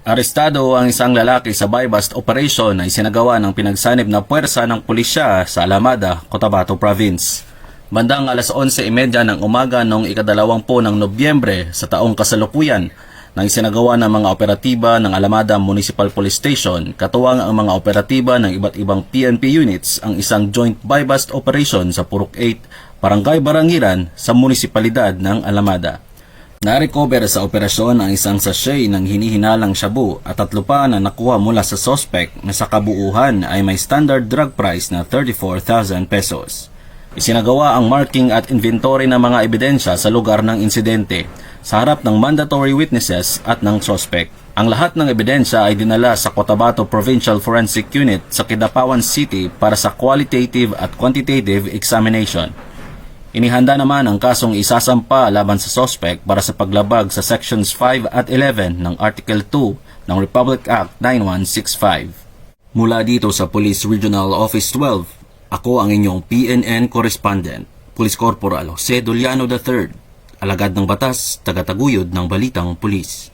Arestado ang isang lalaki sa buy-bust operation na isinagawa ng pinagsanib na puwersa ng pulisya sa Alamada, Cotabato Province. Bandang alas 11:30 ng umaga noong ika-20 ng Nobyembre sa taong kasalukuyan nang isinagawa ng mga operatiba ng Alamada Municipal Police Station, katuwang ang mga operatiba ng iba't ibang PNP units ang isang joint buy-bust operation sa Purok 8, Barangay Barangiran sa munisipalidad ng Alamada. Na-recover sa operasyon ang isang sachet ng hinihinalang shabu at 3 pa na nakuha mula sa suspect na sa kabuuhan ay may standard drug price na 34,000 pesos. Isinagawa ang marking at inventory ng mga ebidensya sa lugar ng insidente sa harap ng mandatory witnesses at ng suspect. Ang lahat ng ebidensya ay dinala sa Cotabato Provincial Forensic Unit sa Kidapawan City para sa qualitative at quantitative examination. Inihanda naman ang kasong isasampa laban sa suspect para sa paglabag sa Sections 5 at 11 ng Article 2 ng Republic Act 9165. Mula dito sa Police Regional Office 12, ako ang inyong PNN Correspondent, Police Corporal Jose Duliano III, alagad ng batas, tagataguyod ng Balitang Pulis.